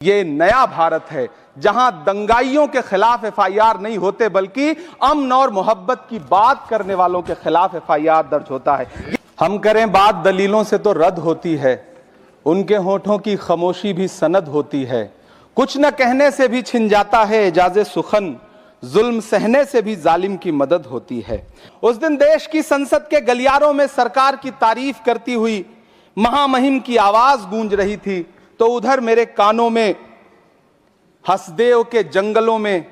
ये नया भारत है जहां दंगाइयों के खिलाफ एफआईआर नहीं होते बल्कि अमन और मोहब्बत की बात करने वालों के खिलाफ एफआईआर दर्ज होता है। हम करें बात दलीलों से तो रद्द होती है, उनके होठों की खामोशी भी सनद होती है। कुछ न कहने से भी छिन जाता है एजाज़े सुखन, जुल्म सहने से भी जालिम की मदद होती है। उस दिन देश की संसद के गलियारों में सरकार की तारीफ करती हुई महामहिम की आवाज गूंज रही थी, तो उधर मेरे कानों में हसदेव के जंगलों में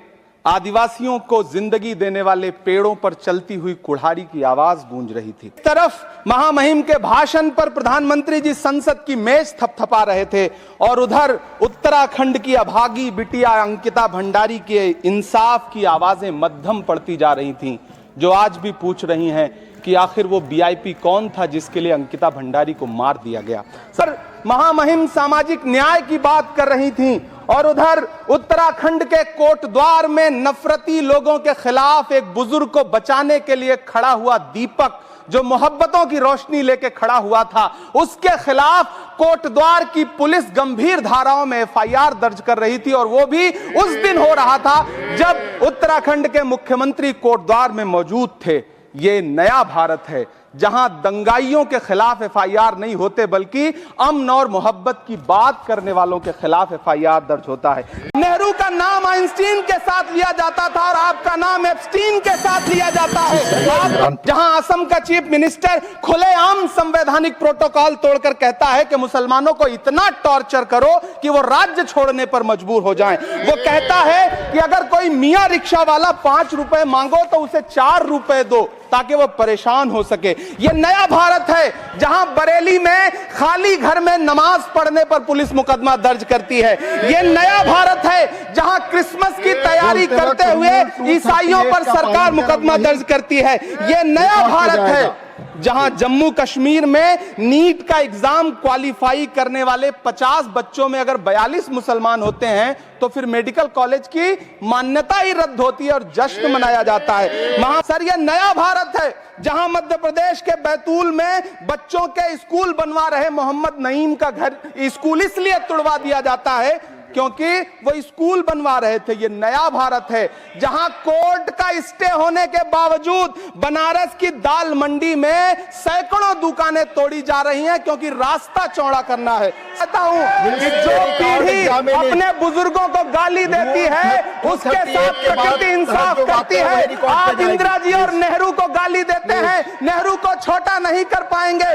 आदिवासियों को जिंदगी देने वाले पेड़ों पर चलती हुई कुल्हाड़ी की आवाज गूंज रही थी। एक तरफ महामहिम के भाषण पर प्रधानमंत्री जी संसद की मेज थपथपा रहे थे और उधर उत्तराखंड की अभागी बिटिया अंकिता भंडारी के इंसाफ की आवाजें मध्यम पड़ती जा रही थीं, जो आज भी पूछ रही हैं कि आखिर वो वीआईपी कौन था जिसके लिए अंकिता भंडारी को मार दिया गया। सर, महामहिम सामाजिक न्याय की बात कर रही थीं और उधर उत्तराखंड के कोटद्वार में नफरती लोगों के खिलाफ एक बुजुर्ग को बचाने के लिए खड़ा हुआ दीपक, जो मोहब्बतों की रोशनी लेके खड़ा हुआ था, उसके खिलाफ कोटद्वार की पुलिस गंभीर धाराओं में एफआईआर दर्ज कर रही थी। और वो भी उस दिन हो रहा था जब उत्तराखंड के मुख्यमंत्री कोटद्वार में मौजूद थे। ये नया भारत है जहां दंगाइयों के खिलाफ एफआईआर नहीं होते बल्कि अमन और मोहब्बत की बात करने वालों के खिलाफ एफआईआर दर्ज होता है। नेहरू का नाम आइंस्टीन के साथ लिया जाता था और आपका नाम एप्स्टीन के साथ लिया जाता है। आप जहां असम का चीफ मिनिस्टर खुलेआम संवैधानिक प्रोटोकॉल तोड़कर कहता है कि मुसलमानों को इतना टॉर्चर करो कि वो राज्य छोड़ने पर मजबूर हो जाएं। वो कहता है कि अगर कोई मियां रिक्शा वाला 5 रुपए मांगो तो उसे 4 रुपए दो ताकि वो परेशान हो सके। ये नया भारत है जहां बरेली में खाली घर में नमाज पढ़ने पर पुलिस मुकदमा दर्ज करती है। ये नया भारत है जहां क्रिसमस की तैयारी करते हुए ईसाइयों पर सरकार मुकदमा दर्ज करती है। ये नया भारत है जहां जम्मू कश्मीर में नीट का एग्जाम क्वालिफाई करने वाले 50 बच्चों में अगर 42 मुसलमान होते हैं तो फिर मेडिकल कॉलेज की मान्यता ही रद्द होती है और जश्न मनाया जाता है। सर, यह नया भारत है जहां मध्य प्रदेश के बैतूल में बच्चों के स्कूल बनवा रहे मोहम्मद नईम का घर स्कूल इसलिए तुड़वा दिया जाता है क्योंकि वो स्कूल बनवा रहे थे। ये नया भारत है जहां कोर्ट का स्टे होने के बावजूद बनारस की दाल मंडी में सैकड़ों दुकानें तोड़ी जा रही हैं क्योंकि रास्ता चौड़ा करना है। कहता हूं कि जो पीढ़ी अपने बुजुर्गों को गाली देती है उसके साथ प्रकृति इंसाफ करती है। आप इंदिरा जी और नेहरू को गाली देते हैं, नेहरू को छोटा नहीं कर पाएंगे।